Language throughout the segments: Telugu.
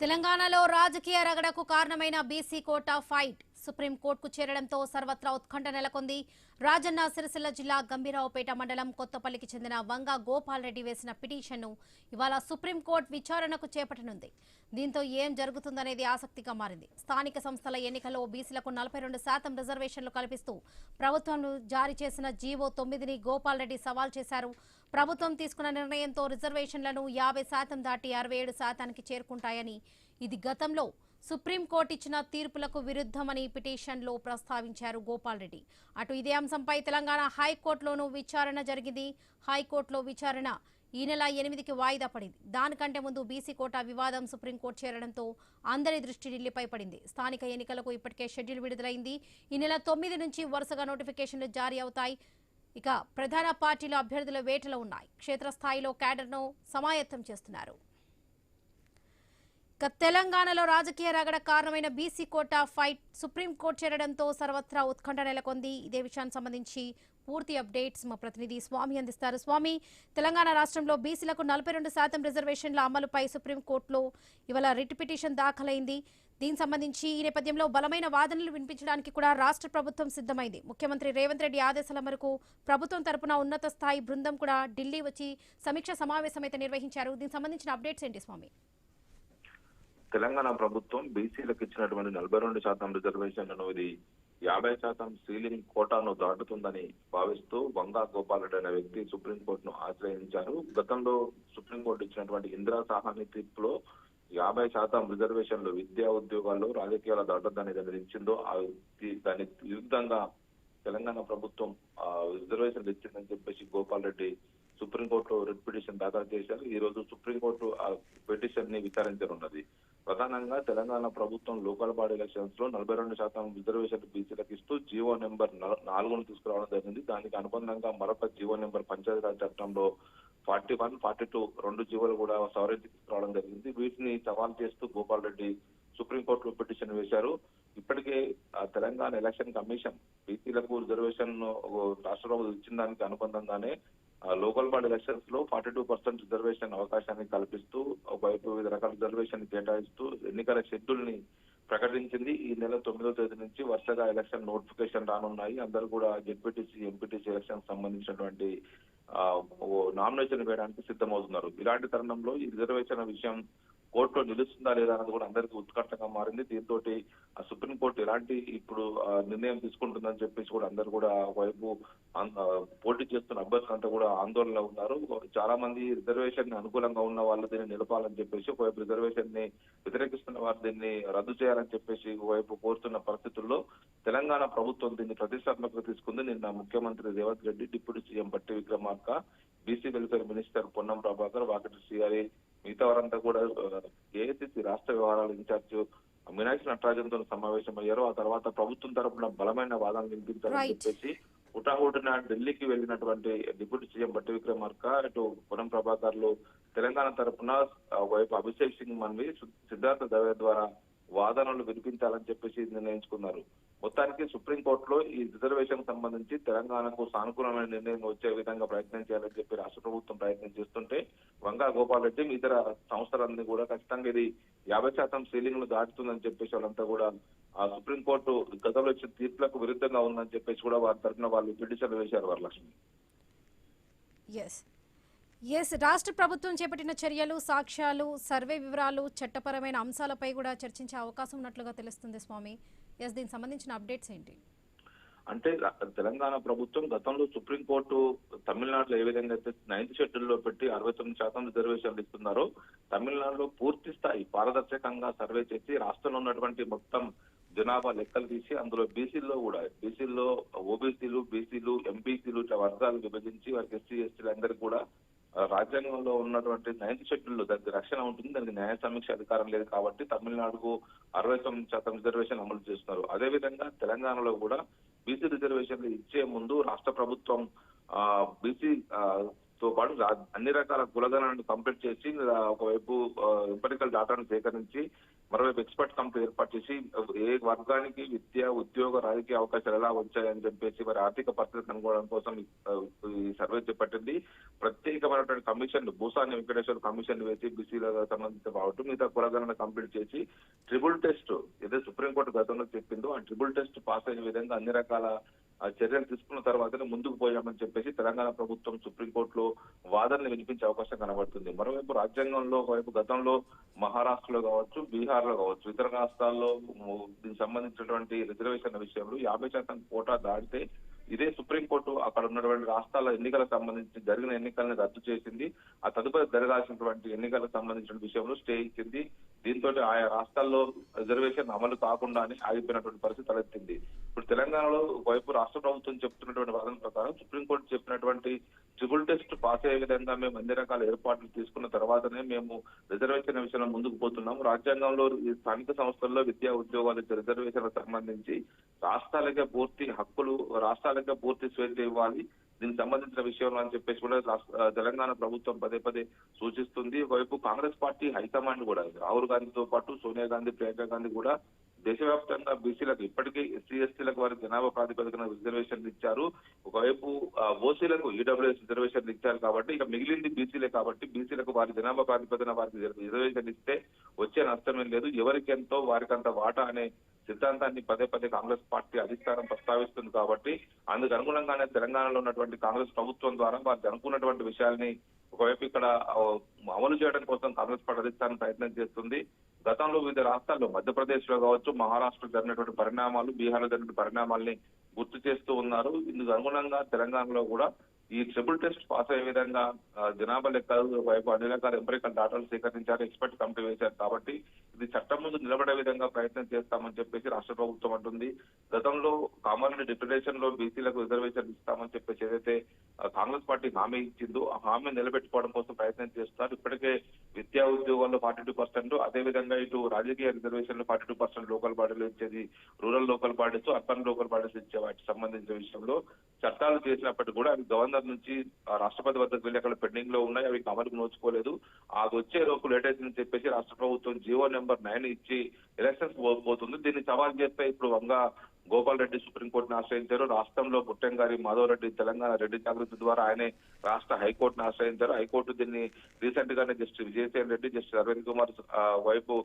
తెలంగాణలో రాజకీయ రగడకు కారణమైన బీసీ కోటా ఫైట్ సుప్రీంకోర్టుకు చేరడంతో సర్వత్రా ఉత్కంఠ నెలకొంది. రాజన్న సిరిసిల్ల జిల్లా గంభీరావుపేట మండలం కొత్తపల్లికి చెందిన వంగ గోపాల్ రెడ్డి వేసిన పిటిషన్ను ఇవాళ సుప్రీంకోర్టు విచారణకు చేపట్టనుంది. దీంతో ఏం జరుగుతుందనేది ఆసక్తిగా మారింది. స్థానిక సంస్థల ఎన్నికల్లో బీసీలకు 42% రిజర్వేషన్లు కల్పిస్తూ ప్రభుత్వం జారీ చేసిన జీవో 9ని గోపాల్ రెడ్డి సవాల్ చేశారు. ప్రభుత్వం తీసుకున్న నిర్ణయంతో రిజర్వేషన్లను 50% దాటి 67%కి చేరుకుంటాయని, ఇది గతంలో సుప్రీంకోర్టు ఇచ్చిన తీర్పులకు విరుద్ధమని పిటిషన్లో ప్రస్తావించారు గోపాల్ రెడ్డి. అటు ఇదే అంశంపై తెలంగాణ హైకోర్టులోనూ విచారణ జరిగింది. హైకోర్టులో విచారణ ఈ నెల 8కి వాయిదా పడింది. దానికంటే ముందు బీసీ కోటా వివాదం సుప్రీంకోర్టు చేరడంతో అందరి దృష్టి ఢిల్లీపై పడింది. స్థానిక ఎన్నికలకు ఇప్పటికే షెడ్యూల్ విడుదలైంది. ఈ నెల 9 నుంచి వరుసగా నోటిఫికేషన్లు జారీ అవుతాయి. ఇక ప్రధాన పార్టీల అభ్యర్థుల వేటలో ఉన్నాయి. క్షేత్రస్థాయిలో క్యాడర్ను సమాయత్తం చేస్తున్నారు. తెలంగాణలో రాజకీయ రగడ కారణమైన బీసీ కోటా ఫైట్ సుప్రీంకోర్టు చేరడంతో సర్వత్రా ఉత్కంఠ నెలకొంది. ఇదే విషయానికి సంబంధించి పూర్తి అప్డేట్స్ మా ప్రతినిధి స్వామి అందిస్తారు. స్వామి, తెలంగాణ రాష్ట్రంలో బీసీలకు 42% రిజర్వేషన్ల అమలుపై సుప్రీంకోర్టులో ఇవాళ రిట్ పిటిషన్ దాఖలైంది. దీనికి సంబంధించి ఈ నేపథ్యంలో బలమైన వాదనలు వినిపించడానికి కూడా రాష్ట్ర ప్రభుత్వం సిద్ధమైంది. ముఖ్యమంత్రి రేవంత్ రెడ్డి ఆదేశాల మేరకు ప్రభుత్వం తరపున ఉన్నత స్థాయి బృందం కూడా ఢిల్లీ వచ్చి సమీక్ష సమావేశం అయితే నిర్వహించారు. దీనికి సంబంధించిన అప్డేట్స్ ఏంటి స్వామి? తెలంగాణ ప్రభుత్వం బీసీలకు ఇచ్చినటువంటి 42% రిజర్వేషన్లను ఇది 50% సీలింగ్ కోటాను దాటుతుందని భావిస్తూ వంగా గోపాల్ రెడ్డి అనే వ్యక్తి సుప్రీంకోర్టును ఆశ్రయించారు. గతంలో సుప్రీంకోర్టు ఇచ్చినటువంటి ఇందిరా సాహాని తీర్పులో 50% రిజర్వేషన్లు విద్యా ఉద్యోగాల్లో రాజకీయాల దాటొద్దని ఇచ్చిందో దానికి విరుద్ధంగా తెలంగాణ ప్రభుత్వం రిజర్వేషన్లు ఇచ్చిందని చెప్పేసి గోపాల్ రెడ్డి సుప్రీంకోర్టులో రిట్ పిటిషన్ దాఖలు చేశారు. ఈ రోజు సుప్రీంకోర్టు ఆ పిటిషన్ ని విచారించనున్నది. ప్రధానంగా తెలంగాణ ప్రభుత్వం లోకల్ బాడీ ఎలక్షన్స్ లో 42% రిజర్వేషన్లు బీసీలకు ఇస్తూ జీవో నెంబర్ 4ను తీసుకురావడం జరిగింది. దానికి అనుబంధంగా మరొక జీవో నెంబర్ పంచాయతీరాజ్ చట్టంలో 41, 42 రెండు జీవోలు కూడా సవరించి తీసుకురావడం జరిగింది. వీటిని సవాల్ చేస్తూ గోపాల్ రెడ్డి సుప్రీంకోర్టులో పిటిషన్ వేశారు. ఇప్పటికే తెలంగాణ ఎలక్షన్ కమిషన్ బీసీలకు రిజర్వేషన్ రాష్ట్ర ప్రభుత్వం ఇచ్చిన దానికి అనుబంధంగానే లోకల్ బాడీ ఎలక్షన్స్ లో 42% రిజర్వేషన్ అవకాశాన్ని కల్పిస్తూ ఒకవైపు వివిధ రకాల రిజర్వేషన్ కేటాయిస్తూ ఎన్నికల షెడ్యూల్ ని ప్రకటించింది. ఈ నెల 9వ తేదీ నుంచి వరుసగా ఎలక్షన్ నోటిఫికేషన్ రానున్నాయి. అందరూ కూడా జెడ్పీటీసీ, ఎంపీటీసీ ఎలక్షన్ సంబంధించినటువంటి నామినేషన్ వేయడానికి సిద్ధమవుతున్నారు. ఇలాంటి తరుణంలో ఈ రిజర్వేషన్ విషయం కోర్టులో నిలుస్తుందా లేదా అన్నది కూడా అందరికీ ఉత్కంఠంగా మారింది. దీంతో సుప్రీంకోర్టు ఎలాంటి ఇప్పుడు నిర్ణయం తీసుకుంటుందని చెప్పేసి కూడా అందరూ కూడా ఒకవైపు పోటీ చేస్తున్న అభ్యర్థులంతా కూడా ఆందోళనలో ఉన్నారు. చాలా మంది రిజర్వేషన్ ని అనుకూలంగా ఉన్న వాళ్ళు దీన్ని నిలపాలని చెప్పేసి, ఒకవైపు రిజర్వేషన్ ని వ్యతిరేకిస్తున్న వారు దీన్ని రద్దు చేయాలని చెప్పేసి ఒకవైపు కోరుతున్న పరిస్థితుల్లో తెలంగాణ ప్రభుత్వం దీన్ని ప్రతిష్టాత్మకంగా తీసుకుంది. నిన్న ముఖ్యమంత్రి రేవంత్ రెడ్డి, డిప్యూటీ సీఎం బట్టి Vikramarka, BC welfare minister Ponnam Prabhakar, Vakati Srihari, మిగతా వారంతా కూడా ఏఐసీసీ రాష్ట్ర వ్యవహారాల ఇన్ఛార్జ్ మీనాక్షి నటరాజన్తో సమావేశమయ్యారు. ఆ తర్వాత ప్రభుత్వం తరపున బలమైన వాదనలు వినిపించాలని చెప్పేసి హుటాహుటిన ఢిల్లీకి వెళ్లినటువంటి డిప్యూటీ సీఎం బట్టి విక్రమార్క, ఇటు పొన్నం ప్రభాకర్లు తెలంగాణ తరపున వైపు అభిషేక్ సింగ్ మన్వి, సిద్ధార్థ దవే ద్వారా వాదనలు వినిపించాలని చెప్పేసి నిర్ణయించుకున్నారు. మొత్తానికి సుప్రీంకోర్టులో ఈ రిజర్వేషన్ సంబంధించి తెలంగాణకు సానుకూలమైన నిర్ణయం వచ్చే విధంగా ప్రయత్నం చేయాలని చెప్పి రాష్ట్ర ప్రభుత్వం ప్రయత్నం చేస్తుంటే వంగా గోపాల్ రెడ్డి ఇతర సంస్థలన్నీ కూడా ఖచ్చితంగా ఇది 50% సీలింగ్ ను దాటుతుందని చెప్పేసి వాళ్ళంతా కూడా ఆ సుప్రీంకోర్టు గతంలో ఇచ్చిన తీర్పులకు విరుద్ధంగా ఉందని చెప్పేసి కూడా వారి తరఫున వాళ్ళు పిటిషన్ వేశారు. వరలక్ష్మి, రాష్ట్ర ప్రభుత్వం చేపట్టిన చర్యలు, సాక్ష్యాలు, సర్వే వివరాలు, చట్టపరమైన అంశాలపై కూడా చర్చించే అవకాశం ఉన్నట్లుగా తెలుస్తుంది స్వామి. దీనికి సంబంధించిన అప్డేట్స్ ఏంటి? అంటే తెలంగాణ ప్రభుత్వం గతంలో సుప్రీంకోర్టు తమిళనాడులో ఏ విధంగా అయితే 9th షెడ్యూల్ లో పెట్టి 69% రిజర్వేషన్లు ఇస్తున్నారో, తమిళనాడులో పూర్తి స్థాయి పారదర్శకంగా సర్వే చేసి రాష్ట్రంలో ఉన్నటువంటి మొత్తం జనాభా లెక్కలు తీసి అందులో బీసీల్లో ఓబీసీలు, బీసీలు, ఎంబీసీలు ఇట్లా వర్గాలు విభజించి వారికి ఎస్సీ, ఎస్టీలు అందరికీ కూడా రాజ్యాంగంలో ఉన్నటువంటి 9th షెడ్యూల్ లో దానికి రక్షణ ఉంటుంది. దానికి న్యాయ సమీక్ష అధికారం లేదు కాబట్టి తమిళనాడుకు 69% రిజర్వేషన్ అమలు చేస్తున్నారు. అదేవిధంగా తెలంగాణలో కూడా బీసీ రిజర్వేషన్లు ఇచ్చే ముందు రాష్ట్ర ప్రభుత్వం బీసీ తో పాటు అన్ని రకాల కులగణాలను కంప్లీట్ చేసి ఒకవైపు ఎంపరికల్ డాటాను సేకరించి మరోవైపు ఎక్స్పర్ట్ కమిటీ ఏర్పాటు చేసి ఏ వర్గానికి విద్య, ఉద్యోగ, రాజకీయ అవకాశాలు ఎలా వచ్చాయని చెప్పేసి వారి ఆర్థిక పరిస్థితి కనుగొనడం కోసం ఈ సర్వే చేపట్టింది. ప్రత్యేకమైనటువంటి కమిషన్ భూసాని వెంకటేశ్వర కమిషన్ వేసి బీసీలకు సంబంధించిన కాబట్టి మిగతా కులగణన కంప్లీట్ చేసి ట్రిపుల్ టెస్ట్ ఏదైతే సుప్రీంకోర్టు గతంలో చెప్పిందో ఆ ట్రిపుల్ టెస్ట్ పాస్ అయ్యే విధంగా అన్ని రకాల చర్యలు తీసుకున్న తర్వాతనే ముందుకు పోయామని చెప్పేసి తెలంగాణ ప్రభుత్వం సుప్రీంకోర్టులో వాదనలు వినిపించే అవకాశం కనబడుతుంది. మరోవైపు రాజ్యాంగంలో ఒకవైపు గతంలో మహారాష్ట్రలో కావచ్చు, బీహార్ లో కావచ్చు, ఇతర రాష్ట్రాల్లో దీనికి సంబంధించినటువంటి రిజర్వేషన్ల విషయంలో 50% కోటా దాటితే ఇదే సుప్రీంకోర్టు అక్కడ ఉన్నటువంటి రాష్ట్రాల ఎన్నికలకు సంబంధించి జరిగిన ఎన్నికలను రద్దు చేసింది. ఆ తదుపరి జరగాల్సినటువంటి ఎన్నికలకు సంబంధించిన విషయంలో స్టే ఇచ్చింది. దీంతో ఆయా రాష్ట్రాల్లో రిజర్వేషన్ అమలు కాకుండానే ఆగిపోయినటువంటి పరిస్థితి తలెత్తింది. ఇప్పుడు తెలంగాణలో ఒకవైపు రాష్ట్ర ప్రభుత్వం చెప్తున్నటువంటి వాదన ప్రకారం సుప్రీంకోర్టు చెప్పినటువంటి ట్రిపుల్ టెస్ట్ పాస్ అయ్యే విధంగా మేము అన్ని రకాల ఏర్పాట్లు తీసుకున్న తర్వాతనే మేము రిజర్వేషన్ విషయంలో ముందుకు పోతున్నాము. రాజ్యాంగంలో ఈ స్థానిక సంస్థల్లో విద్యా ఉద్యోగాలు రిజర్వేషన్లకు సంబంధించి రాష్ట్రాలకే పూర్తి హక్కులు, రాష్ట్రాలకే పూర్తి స్వేచ్ఛ ఇవ్వాలి దీనికి సంబంధించిన విషయంలో అని చెప్పేసి కూడా తెలంగాణ ప్రభుత్వం పదే పదే సూచిస్తుంది. ఒకవైపు కాంగ్రెస్ పార్టీ హైకమాండ్ కూడా రాహుల్ గాంధీతో పాటు సోనియా గాంధీ, ప్రియాంక గాంధీ కూడా దేశవ్యాప్తంగా బీసీలకు ఇప్పటికీ ఎస్సీ ఎస్టీలకు వారి జనాభా ప్రాతిపదికన రిజర్వేషన్లు ఇచ్చారు. ఒకవైపు ఓసీలకు ఈడబ్ల్యూఎస్ రిజర్వేషన్లు ఇచ్చారు కాబట్టి ఇక మిగిలింది బీసీలే కాబట్టి బీసీలకు వారి జనాభా ప్రాతిపదికన వారికి రిజర్వేషన్ ఇస్తే వచ్చే నష్టమేం లేదు, ఎవరికి ఎంతో వారికి అంత వాటా అనే సిద్ధాంతాన్ని పదే పదే కాంగ్రెస్ పార్టీ అధిష్టానం ప్రస్తావిస్తుంది కాబట్టి అందుకు అనుగుణంగానే తెలంగాణలో ఉన్నటువంటి కాంగ్రెస్ ప్రభుత్వం ద్వారా వారికి అనుకున్నటువంటి విషయాల్ని ఒకవైపు ఇక్కడ అమలు చేయడం కోసం కాంగ్రెస్ పార్టీ అధిష్టానం ప్రయత్నం చేస్తుంది. గతంలో వివిధ రాష్ట్రాల్లో మధ్యప్రదేశ్ లో కావచ్చు, మహారాష్ట్రలో జరిగినటువంటి పరిణామాలు, బీహార్ లో జరిగిన పరిణామాల్ని గుర్తు చేస్తూ ఉన్నారు. ఇందుకు అనుగుణంగా తెలంగాణలో కూడా ఈ ట్రిపుల్ టెస్ట్ పాస్ అయ్యే విధంగా జనాభా లెక్కలు వైపు అన్ని రకాల ఎంపరికల్ డాటాలు సేకరించారు, ఎక్స్పర్ట్ కమిటీ వేశారు కాబట్టి ఇది చట్టం ముందు నిలబడే విధంగా ప్రయత్నం చేస్తామని చెప్పేసి రాష్ట్ర ప్రభుత్వం అంటుంది. గతంలో కామారెడ్డి డిప్యుటేషన్ లో బీసీలకు రిజర్వేషన్ ఇస్తామని చెప్పేసి ఏదైతే కాంగ్రెస్ పార్టీ హామీ ఇచ్చిందో ఆ హామీ నిలబెట్టుకోవడం కోసం ప్రయత్నం చేస్తున్నారు. ఇప్పటికే విద్యా ఉద్యోగాల్లో 42%, అదేవిధంగా ఇటు రాజకీయ రిజర్వేషన్లు 42% లోకల్ బాడీలు ఇచ్చేది, rural local bodies, urban local bodies ఇచ్చే వాటికి సంబంధించిన విషయంలో చట్టాలు చేసినప్పటికీ కూడా అవి గవర్నర్ నుంచి రాష్ట్రపతి వద్దకు వెళ్ళి అక్కడ పెండింగ్ లో ఉన్నాయి, అవి అమలుకు నోచుకోలేదు. ఆ వచ్చే లోపు లేట్ అవుతుందని చెప్పేసి రాష్ట్ర ప్రభుత్వం జీవో నెంబర్ 9 ఇచ్చి ఎలక్షన్స్ పోతుంది. దీన్ని సవాల్ చేస్తే ఇప్పుడు వంగా గోపాల్ రెడ్డి సుప్రీంకోర్టును ఆశ్రయించారు. రాష్ట్రంలో పుట్టంగారి మాధవ్ రెడ్డి తెలంగాణ రెడ్డి జాగృతి ద్వారా ఆయనే రాష్ట్ర హైకోర్టును ఆశ్రయించారు. హైకోర్టు దీన్ని రీసెంట్ గానే జస్టిస్ విజయసేన్ రెడ్డి, జస్టిస్ అరవింద్ కుమార్ వైపు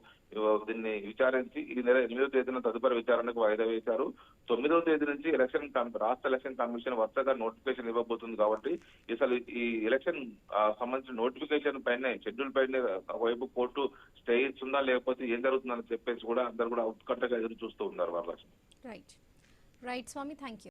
దీన్ని విచారించి ఈ నెల 8వ తేదీన తదుపరి విచారణకు వాయిదా వేశారు. 9వ తేదీ నుంచి రాష్ట్ర ఎలక్షన్ కమిషన్ వరుసగా నోటిఫికేషన్ ఇవ్వబోతుంది కాబట్టి అసలు ఈ ఎలక్షన్ సంబంధించిన నోటిఫికేషన్ పైనే, షెడ్యూల్ పైన వైపు కోర్టు స్టే ఇస్తుందా లేకపోతే ఏం జరుగుతుందని చెప్పేసి కూడా అందరు కూడా ఉత్కంఠగా ఎదురు చూస్తూ ఉన్నారు. Varalakshmi. Right Swami, thank you.